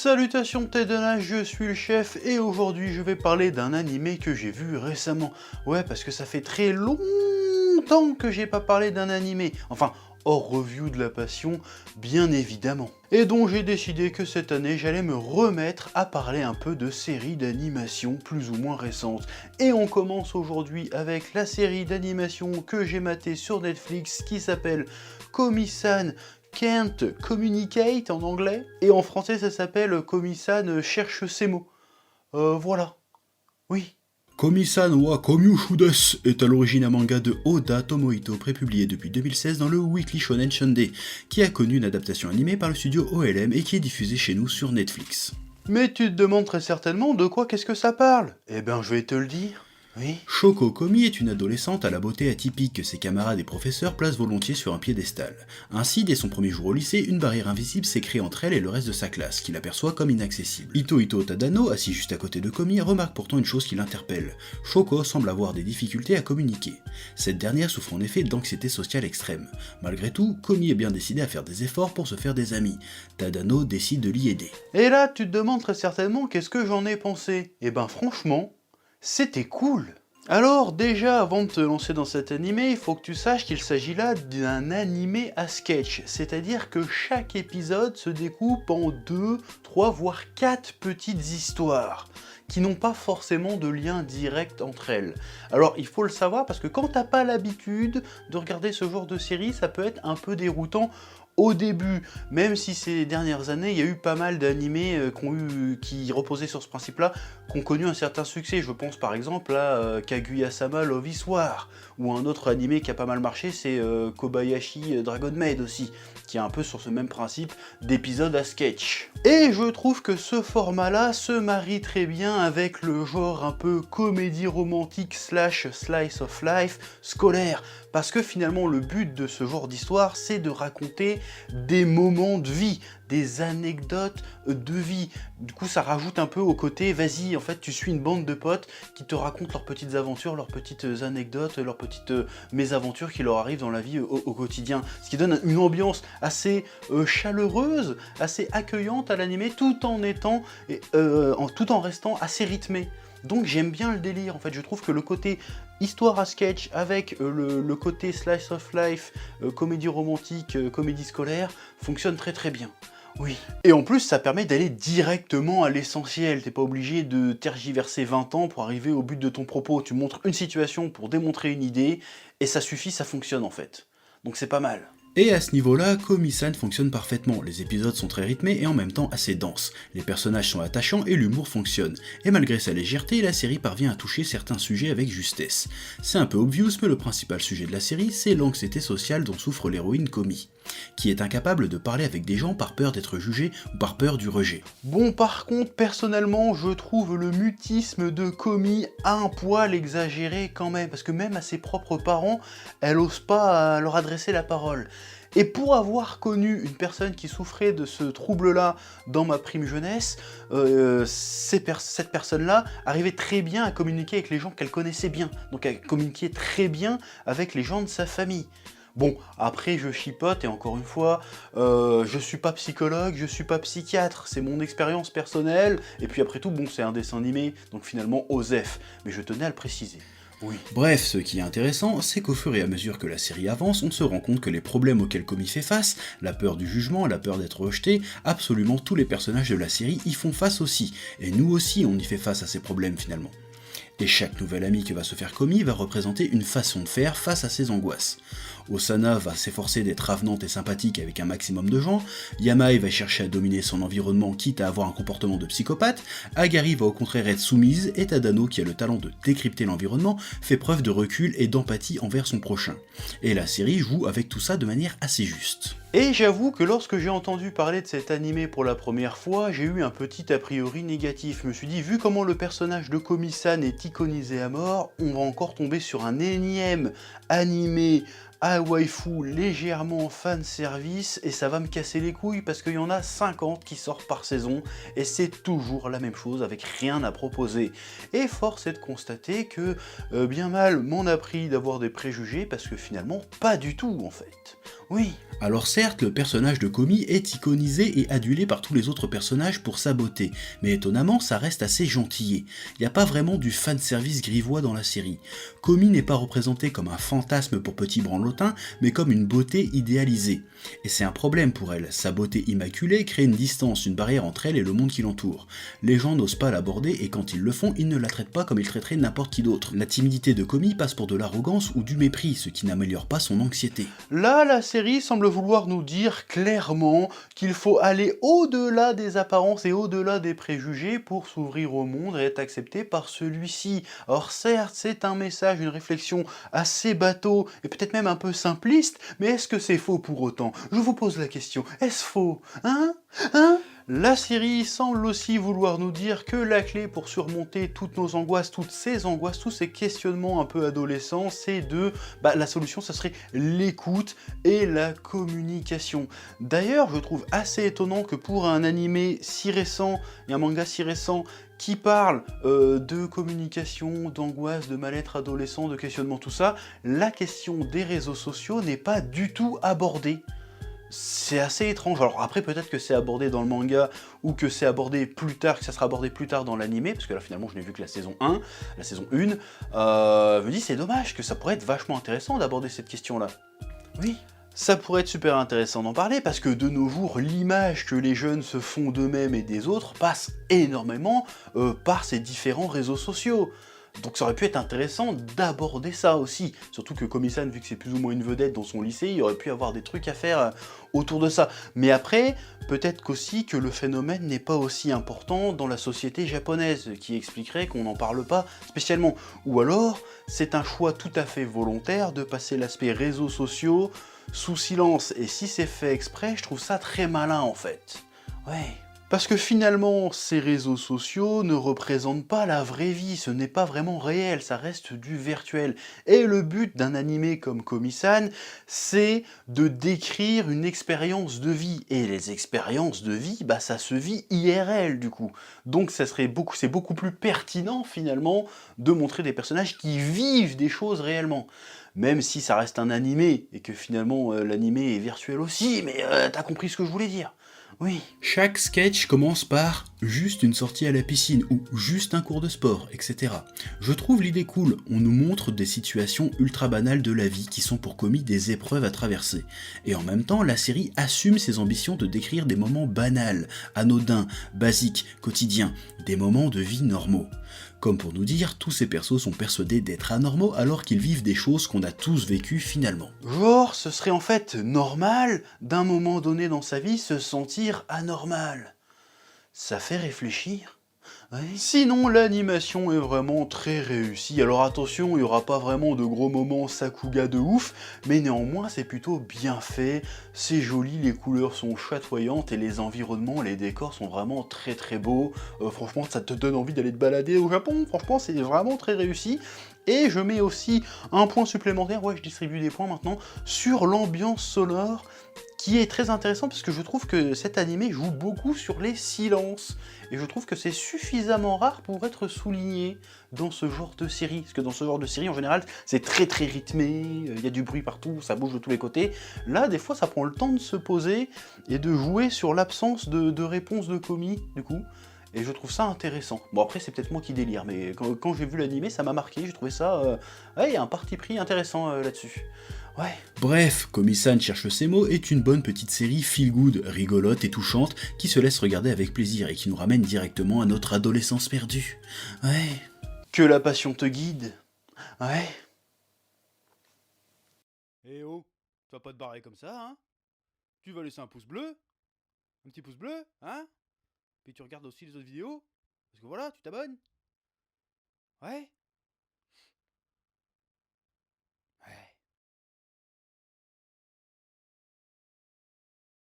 Salutations Tedana, je suis le chef et aujourd'hui je vais parler d'un animé que j'ai vu récemment. Ouais, parce que ça fait très longtemps que j'ai pas parlé d'un animé. Enfin, hors review de la passion, bien évidemment. Et donc j'ai décidé que cette année j'allais me remettre à parler un peu de séries d'animation plus ou moins récentes. Et on commence aujourd'hui avec la série d'animation que j'ai matée sur Netflix qui s'appelle Komi-san Can't Communicate en anglais, et en français ça s'appelle Komi-san cherche ses mots. Voilà. Oui. Komi-san wa Komyushu desu est à l'origine un manga de Oda Tomohito prépublié depuis 2016 dans le Weekly Shonen Sunday, qui a connu une adaptation animée par le studio OLM et qui est diffusée chez nous sur Netflix. Mais tu te demandes très certainement de quoi qu'est-ce que ça parle? Eh ben je vais te le dire. Oui. Shoko Komi est une adolescente à la beauté atypique que ses camarades et professeurs placent volontiers sur un piédestal. Ainsi, dès son premier jour au lycée, une barrière invisible s'est créée entre elle et le reste de sa classe, qui l'aperçoit comme inaccessible. Ito Tadano, assis juste à côté de Komi, remarque pourtant une chose qui l'interpelle. Shoko semble avoir des difficultés à communiquer. Cette dernière souffre en effet d'anxiété sociale extrême. Malgré tout, Komi est bien décidé à faire des efforts pour se faire des amis. Tadano décide de l'y aider. Et là, tu te demandes très certainement qu'est-ce que j'en ai pensé? Eh ben franchement, c'était cool. Alors déjà, avant de te lancer dans cet animé, il faut que tu saches qu'il s'agit là d'un animé à sketch, c'est-à-dire que chaque épisode se découpe en 2, 3, voire 4 petites histoires, qui n'ont pas forcément de lien direct entre elles. Alors il faut le savoir parce que quand t'as pas l'habitude de regarder ce genre de série, ça peut être un peu déroutant au début, même si ces dernières années, il y a eu pas mal d'animés qui reposaient sur ce principe-là, qui ont connu un certain succès. Je pense par exemple à Kaguya-sama Love is War, ou un autre animé qui a pas mal marché, c'est Kobayashi Dragon Maid aussi, qui est un peu sur ce même principe d'épisode à sketch. Et je trouve que ce format-là se marie très bien avec le genre un peu comédie romantique slash slice of life scolaire, parce que finalement le but de ce genre d'histoire, c'est de raconter des moments de vie, des anecdotes de vie. Du coup ça rajoute un peu au côté, vas-y, en fait tu suis une bande de potes qui te racontent leurs petites aventures, leurs petites anecdotes, leurs petites mésaventures qui leur arrivent dans la vie au quotidien. Ce qui donne une ambiance assez chaleureuse, assez accueillante à l'animé, tout en restant assez rythmé. Donc j'aime bien le délire, en fait, je trouve que le côté histoire à sketch avec le côté slice of life, comédie romantique, comédie scolaire, fonctionne très très bien. Oui. Et en plus, ça permet d'aller directement à l'essentiel. T'es pas obligé de tergiverser 20 ans pour arriver au but de ton propos. Tu montres une situation pour démontrer une idée, et ça suffit, ça fonctionne en fait. Donc c'est pas mal. Et à ce niveau-là, Komi-san fonctionne parfaitement, les épisodes sont très rythmés et en même temps assez denses, les personnages sont attachants et l'humour fonctionne, et malgré sa légèreté, la série parvient à toucher certains sujets avec justesse. C'est un peu obvious, mais le principal sujet de la série, c'est l'anxiété sociale dont souffre l'héroïne Komi, qui est incapable de parler avec des gens par peur d'être jugée ou par peur du rejet. Bon, par contre, personnellement, je trouve le mutisme de Komi un poil exagéré quand même, parce que même à ses propres parents, elle ose pas leur adresser la parole. Et pour avoir connu une personne qui souffrait de ce trouble-là dans ma prime jeunesse, cette personne-là arrivait très bien à communiquer avec les gens qu'elle connaissait bien, donc elle communiquait très bien avec les gens de sa famille. Bon, après je chipote, et encore une fois, je suis pas psychologue, je suis pas psychiatre, c'est mon expérience personnelle, et puis après tout, bon, c'est un dessin animé, donc finalement OSEF, mais je tenais à le préciser. Oui. Bref, ce qui est intéressant, c'est qu'au fur et à mesure que la série avance, on se rend compte que les problèmes auxquels Komi fait face, la peur du jugement, la peur d'être rejeté, absolument tous les personnages de la série y font face aussi, et nous aussi on y fait face à ces problèmes finalement. Et chaque nouvel ami que va se faire Komi va représenter une façon de faire face à ses angoisses. Osana va s'efforcer d'être avenante et sympathique avec un maximum de gens, Yamae va chercher à dominer son environnement quitte à avoir un comportement de psychopathe, Agari va au contraire être soumise, et Tadano, qui a le talent de décrypter l'environnement, fait preuve de recul et d'empathie envers son prochain. Et la série joue avec tout ça de manière assez juste. Et j'avoue que lorsque j'ai entendu parler de cet animé pour la première fois, j'ai eu un petit a priori négatif. Je me suis dit, vu comment le personnage de Komi-san est iconisé à mort, on va encore tomber sur un énième animé à waifu légèrement fan service et ça va me casser les couilles parce qu'il y en a 50 qui sortent par saison et c'est toujours la même chose avec rien à proposer. Et force est de constater que bien mal m'en a pris d'avoir des préjugés parce que finalement pas du tout en fait. Oui. Alors certes, le personnage de Komi est iconisé et adulé par tous les autres personnages pour sa beauté, mais étonnamment ça reste assez gentillé. Il n'y a pas vraiment du fanservice grivois dans la série. Komi n'est pas représenté comme un fantasme pour petit branlotin, mais comme une beauté idéalisée. Et c'est un problème pour elle, sa beauté immaculée crée une distance, une barrière entre elle et le monde qui l'entoure. Les gens n'osent pas l'aborder et quand ils le font, ils ne la traitent pas comme ils traiteraient n'importe qui d'autre. La timidité de Komi passe pour de l'arrogance ou du mépris, ce qui n'améliore pas son anxiété. Là, la série semble vouloir nous dire clairement qu'il faut aller au-delà des apparences et au-delà des préjugés pour s'ouvrir au monde et être accepté par celui-ci. Alors certes, c'est un message, une réflexion assez bateau et peut-être même un peu simpliste, mais est-ce que c'est faux pour autant? Je vous pose la question, est-ce faux? Hein? La série semble aussi vouloir nous dire que la clé pour surmonter toutes nos angoisses, toutes ces angoisses, tous ces questionnements un peu adolescents, c'est la solution, ça serait l'écoute et la communication. D'ailleurs, je trouve assez étonnant que pour un animé si récent, et un manga si récent, qui parle de communication, d'angoisse, de mal-être adolescent, de questionnement, tout ça, la question des réseaux sociaux n'est pas du tout abordée. C'est assez étrange. Alors après, peut-être que c'est abordé dans le manga ou que c'est abordé plus tard, que ça sera abordé plus tard dans l'animé, parce que là finalement je n'ai vu que la saison 1, la saison 1. Je me dis c'est dommage, que ça pourrait être vachement intéressant d'aborder cette question-là. Oui. Ça pourrait être super intéressant d'en parler parce que de nos jours, l'image que les jeunes se font d'eux-mêmes et des autres passe énormément par ces différents réseaux sociaux. Donc ça aurait pu être intéressant d'aborder ça aussi. Surtout que Komi-san, vu que c'est plus ou moins une vedette dans son lycée, il aurait pu avoir des trucs à faire autour de ça. Mais après, peut-être qu'aussi que le phénomène n'est pas aussi important dans la société japonaise, qui expliquerait qu'on n'en parle pas spécialement. Ou alors, c'est un choix tout à fait volontaire de passer l'aspect réseaux sociaux sous silence. Et si c'est fait exprès, je trouve ça très malin en fait. Ouais. Parce que finalement, ces réseaux sociaux ne représentent pas la vraie vie, ce n'est pas vraiment réel, ça reste du virtuel. Et le but d'un animé comme Komi-san, c'est de décrire une expérience de vie. Et les expériences de vie, ça se vit IRL du coup. Donc c'est beaucoup plus pertinent finalement de montrer des personnages qui vivent des choses réellement. Même si ça reste un animé, et que finalement l'animé est virtuel aussi, mais t'as compris ce que je voulais dire. Oui. Chaque sketch commence par juste une sortie à la piscine ou juste un cours de sport, etc. Je trouve l'idée cool, on nous montre des situations ultra banales de la vie qui sont pour Komi des épreuves à traverser. Et en même temps, la série assume ses ambitions de décrire des moments banals, anodins, basiques, quotidiens, des moments de vie normaux. Comme pour nous dire, tous ces persos sont persuadés d'être anormaux alors qu'ils vivent des choses qu'on a tous vécues finalement. Genre, ce serait en fait normal, d'un moment donné dans sa vie, se sentir anormal. Ça fait réfléchir. Ouais. Sinon, l'animation est vraiment très réussie. Alors attention, il n'y aura pas vraiment de gros moments Sakuga de ouf, mais néanmoins, c'est plutôt bien fait, c'est joli, les couleurs sont chatoyantes et les environnements, les décors sont vraiment très très beaux. Franchement, ça te donne envie d'aller te balader au Japon. Franchement, c'est vraiment très réussi. Et je mets aussi un point supplémentaire, ouais, je distribue des points maintenant, sur l'ambiance sonore, qui est très intéressant parce que je trouve que cet animé joue beaucoup sur les silences. Et je trouve que c'est suffisamment rare pour être souligné dans ce genre de série. Parce que dans ce genre de série, en général, c'est très très rythmé, il y a du bruit partout, ça bouge de tous les côtés. Là, des fois, ça prend le temps de se poser et de jouer sur l'absence de réponse de Komi, du coup. Et je trouve ça intéressant. Bon, après, c'est peut-être moi qui délire, mais quand j'ai vu l'animé, ça m'a marqué, j'ai trouvé ça... ouais, il y a un parti pris intéressant là-dessus. Ouais. Bref, Komi-san cherche ses mots est une bonne petite série feel-good, rigolote et touchante, qui se laisse regarder avec plaisir et qui nous ramène directement à notre adolescence perdue. Ouais. Que la passion te guide. Ouais. Eh oh, tu vas pas te barrer comme ça, hein? Tu vas laisser un pouce bleu? Un petit pouce bleu, hein? Puis tu regardes aussi les autres vidéos? Parce que voilà, tu t'abonnes? Ouais?